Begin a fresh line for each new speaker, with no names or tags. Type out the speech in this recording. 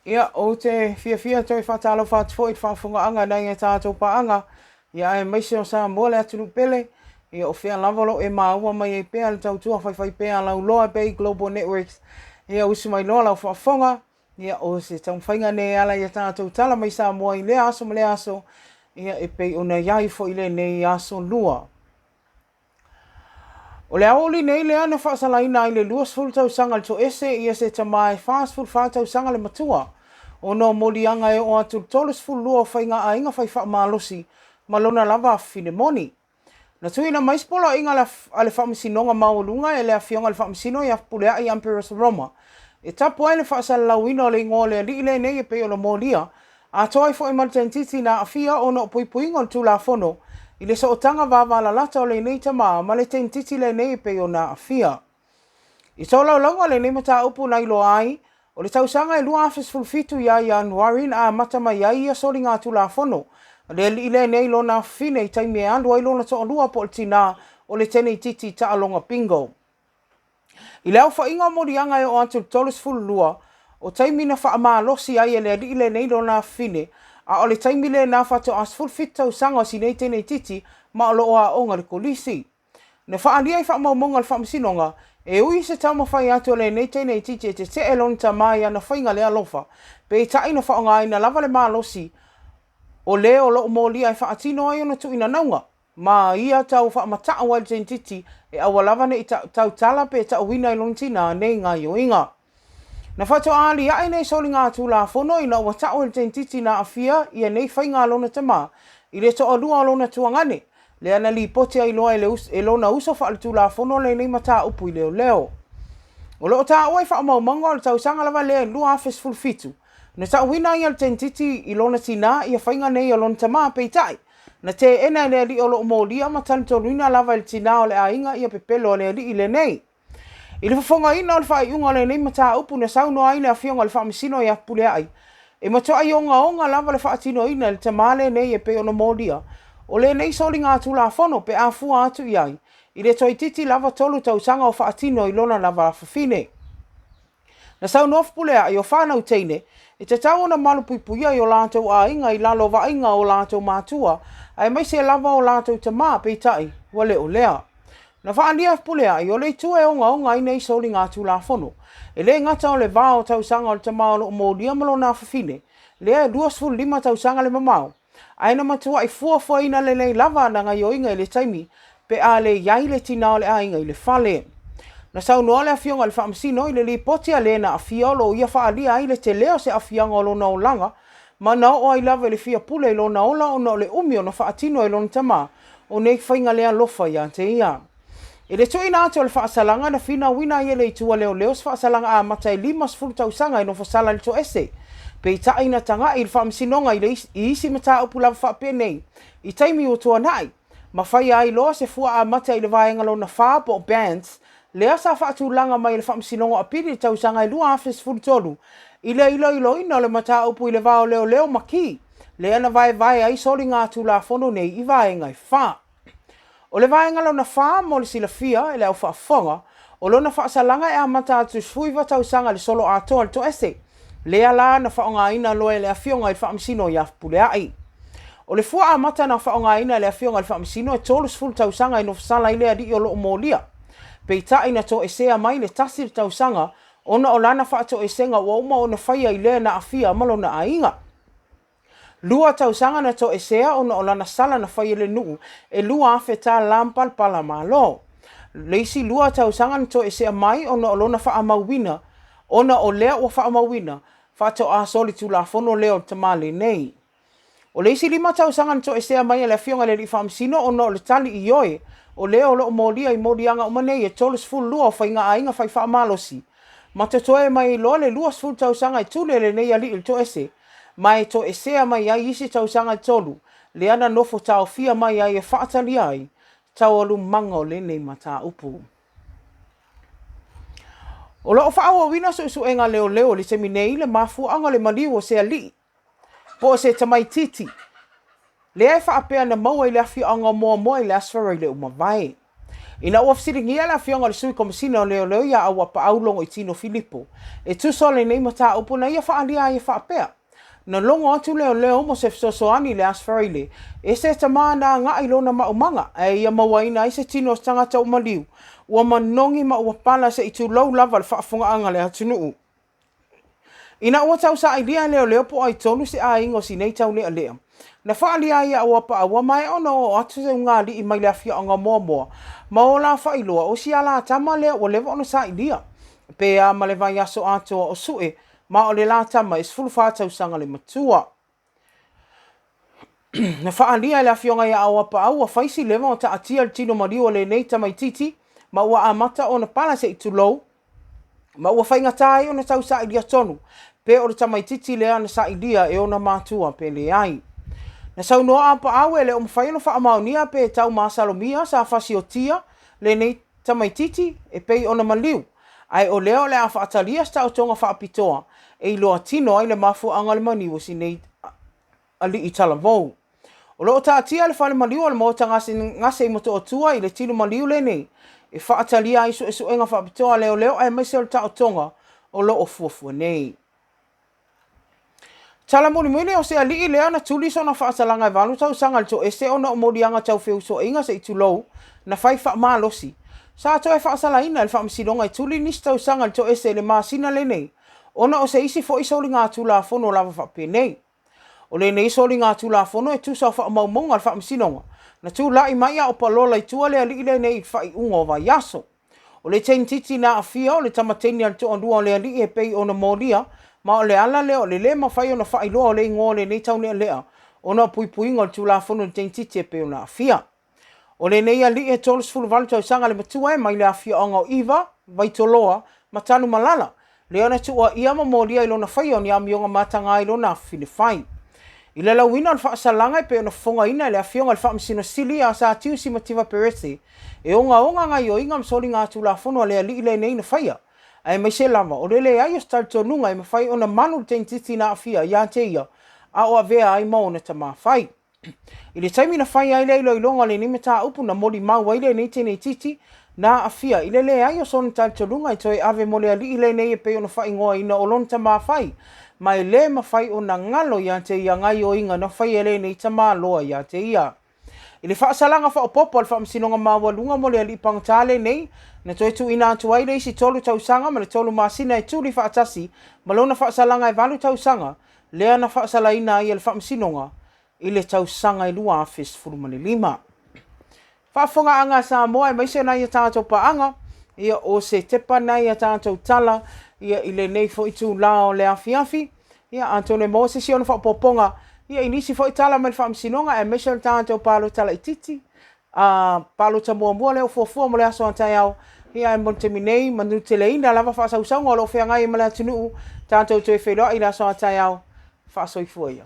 Ia, o te fia toi whatalo whatfo i whafunga anga nei e tātou paanga. Ia e maise o sa mole atu pele. Ia o whia lavalo e maua mai e pēa le tautua whai pēa lau loa Bay Global Networks. Ia usu mai loa lau whafonga. Ia o se tau whainga ne ala i tātou tala mai sa mua i le aso ma le aso. Ia e pei ona iai fo i le nei aso lua. O le aoli nei le ana whaasalaina i le luas fultau sanga le to ese ia se tamai fast food whaatau sanga le matua. O no molianga e o atu tolus fulua o whainga a inga whai wha malosi malona lava fine moni. Na tuina maispola inga le whaamisinonga maulunga e le awhionga le whaamisino i apulea i Emperor's Roma. E tapu ai le whaasalalawina o le ngole li le nei e peo le molia. A toai fo i maltentiti na awhia o no puipuinga o tula fono. I le sootanga wawa lata o le nei tama ma le tentiti le nei pe o na awhia. I tō laulanga le nei mata upu na ilo ai, o le tausanga e lua afes fulfitu ia i anuarin a matama ia ia soli ngā tula fono. Le li le nei lo na fine i taimi e andu ai lo na toa lua po tina o le tene titi ta alonga pingo. I leo wha inga morianga e o atu tolus fulua, o taimi na wha ama losi ai e le li le nei lo na fine, a o le taimi le na whato as fulfitau sanga si nei tene titi ma o lo a onga le kolisi. Ne wha alia i wha maumonga le wha masinonga, e ui se tama whai atu le nei tene titi e te te elon ta mai ana whainga le alofa, pe i taina wha o ngai na lava le maa losi, o le o lo mo lia e wha atino ai ona tu ina naunga, ma ia tau wha mataa wai tene titi e awa lava ne i tau tala pe tau wina i lontina nei ngā yoinga. Na whato ali ai nei soli ngā tūla whono i na ua tau el tentiti na awhia i a nei whainga lona tama i le to alua lona tuangane. Le ana li pote ai loa e lona uso wha le tūla whono le nei mata upu i leo leo. O leo ta oi wha mau mango al tau sanga lava le lua afes fulfitu. Na tau wina i al tentiti i lona tina i a whainga nei o lona tama peitai. Na te ena le li o lo mo lia matani to luina lava il tina o le ainga i a pepelo le li i le nei. I le whafonga ina o le whai unga le nei mata upu na sauno ai le a whionga le whaamisino i apule ai. E mato ai onga lava le whaatino ina le tamale nei e pe ona molia. O le nei soli ngā tūla whono pe a fua atu i ai. I le toi titi lava tolu tau sanga o whaatino i lona lava whawhine. Na sauno ofpule ai o whanau teine, e te tau ona malupuipuia i o lātou a inga i lalo wa inga o lātou mātua, ai mai se lava o lātou tamā pe tai, wale o lea. Na whaania pulea i o le tue onga i nei soli ngā tūla whono. E le ngata o le vāo tau sanga o le tamao mo lia malo nā whawhine. Lea 2.5 tau sanga le mamao. Aina matua i fuafuaina le nei lava na ngai oinga i le taimi. Pe a le iai le tina o le ainga i le whale. Na saunoa le awhionga le whaamasino i le li potia le na awhiolo ia whaalia ai le te leo se awhianga o lona o langa. Ma na o ai lava le fia pule i lona ola o na le umio na whaatino i lona tama. O nei whainga lea lofa ia te ia. E le tui nā te o le whaasalanga na whina wina i le itua leo leo se whaasalanga a matai 5 tau sanga i no whasala le to ese. Pe i taina tanga i le whaamisinonga i le isi mata upu lava whaapenei. I taimi o tua nai. Ma whai ai loa se fua a matai le vaengalo na whaapo bands. Lea sa whaatulanga mai le whaamisinonga a piri tau sanga i lua afes fultolu. I le ilo ina le mata upu i le vao leo leo maki. Lea na vai ai soli ngā tūla whono nei i vaenga i whaa. O le vaenga na wha mo le silafia e le au whaafonga, o lona whaasalanga e a mata atu sfuiva tau sanga le solo atoa le to ese. Lea la na whaonga ina loe le awhionga i whaamisino i afpule ai. O le fua a mata na whaonga ina le awhionga i whaamisino e tolus ful tau sanga i no whasala i lea di o loo molia. Peita ina to esea mai le tasir tau sanga, ona o lana whaato esenga wa uma o na whaia i lea na awhia malo na ainga. Lua tau sanga na to esea ona o lana sala na whaia le nuu e lua afe tā lampal pala malo. Leisi lua tau sanga na to esea mai ona o lona wha amawina, ona o lea o wha amawina, whato a soli tula fono leo tamale nei. O leisi 5 tau sanga na to esea mai e le whionga le li whaamsino ona o le tali i oe, o leo lo molia i morianga umanei e tolus full lua o whainga ainga whai wha amalosi. Ma te toe mai loa le 2 tau sanga i tule le nei ali il to ese. Mai to esea mai ai isi tau sanga tolu, le ana nofo tau fia mai ai e whaatali ai, tau alu mango le nei mata upu. O loo whaawa wina su enga leo leo li semi nei le mafu anga le maliu o se ali. Po se tamai titi. Le ai whaapea na maua i le afi anga moa moa i le asfara i le umawai. Ina ua fisiringia la fionga le sui komisina o leo leo ia aua pa aulongo i tino Filipo. E tusole nei mata upo na ia whaalia ia whaapea. Na longo atu leo leo mo se fisosoani le asfarile. E se tamaa na ngā ilona maumanga. E ia mawaina i se tino tangata umaliu. Ua manongi ma ua pala se itu lau lava le whaafunga anga le atunuu. Ina ua tau sa idea leo leo po ai tonu se a ingo si nei tau lea lea. Na whaalia ia ua pa aua mai ono o atu se ngā li i mai lea fia anga mua mua. Ma o la whailoa o si ala tama lea o lewa ono sa idea. Pe a ma le vai aso atoa o sue. Ma o le la tama is fulu whātau sanga le matua. Na whaalia lea fionga ia aua pa aua whaisi lewa o ta atia le tino mariwa le nei tamai titi. Ma ua amata o na pala se itu lou. Ma ua whainga tai o na tau sa idea tonu. Pe o le tamai titi lea na sa idea e o na matua pe le ai. Na sau noa apa awe le o mwhaino wha amaunia pe tau masalomia sa whasi o tia le nei tamai titi e pei o na maliu. Ai o leo le a whaatalia sta o tonga whaapitoa e i loa tino ai le mafu anga le maniwa si nei ali i talavou. O loo ta atia le whale maliu le mota ngase i moto o tua i le tino maliu le nei e whaatalia isu esu enga whaapitoa leo leo ai maise o le ta o tonga o loo fuafua nei. Tala moni mwene o se alii lea na tuli so na whaatalanga e walu tau sanga le to ese o na o morianga tau wheu so inga se i tulou na whai wha malosi. Sa to e whaasalaina le whaamisidonga i tuli nis tau sanga le to ese le maasina le nei. Ona o se isi fo isoli ngā tula fono lava whape nei. O le nei isoli ngā tula fono e tusa o whaamaumonga le whaamisidonga. Na tula i maia o palola i tua le alii le nei whai unga o vai yaso. O le tein titi na afia o le tamateni al to ondua o le alii e pei o na moria. Ma o le ala leo le le mawhai o na whailoa o le ingoa le nei tau nea lea. O na pui pui ngol tula fono le tein titi e pei o na afia. O le nei ali e tolus fulu valu tau sanga le matua e mai le afia o ngau iwa, vai toloa, matanu malala. Leo na tua ia mamoria ilo na whai o ni amionga matanga ilo na Filifai. I le lauina o le whaasalanga e pei o na fonga ina le afia o le whaamisino sili a sa tiu si mativa perese. E onga ngai o inga msoli ngā tula fono le ali le nei na whaia. Ai mai se lava, o lele ai o stal tonunga e mawhai o na manu tein titi na afia, ia te ia, a o avea ai maona ta mawhai. I le taimi na whai ai leilo ilonga le nime ta upu na moli mau ai le nei tene titi na afia. I lele ai o son tal tonunga i toi ave mole ali i le nei e pe o na whai ngoa ina o lon ta mawhai. Mai le mawhai o na ngalo ia te ia ngai o inga na whai e le nei ta maloa ia te ia. I le whaasalanga wha o popo al whaamisinonga mawalunga mole ali pangtale nei, na toi tu ina atu ai reisi tolu tausanga ma le tolu masina e tuli whaatasi, ma lona whaasalanga e walu tausanga, lea na whaasala ina ai al whaamisinonga, i le tausanga i lua afis furumani lima. Whaafonga anga sa moa e maise na ia tātou pa anga, ia o se tepa na ia tātou tala, ia i le nei fo i tū lao le afiafi, ia Antone Moses i ona whaapoponga, ia inisi fo i tala mai whaamisinonga e maise na tātou palo tala i titi, palo ta mua leo fuafua mo le aso antai au, ia e Monteminei, manu te leina lava whaasausanga o lo whea ngai e mala tunuu, tātou tue wheloa i le aso antai au, whaasoifua ia.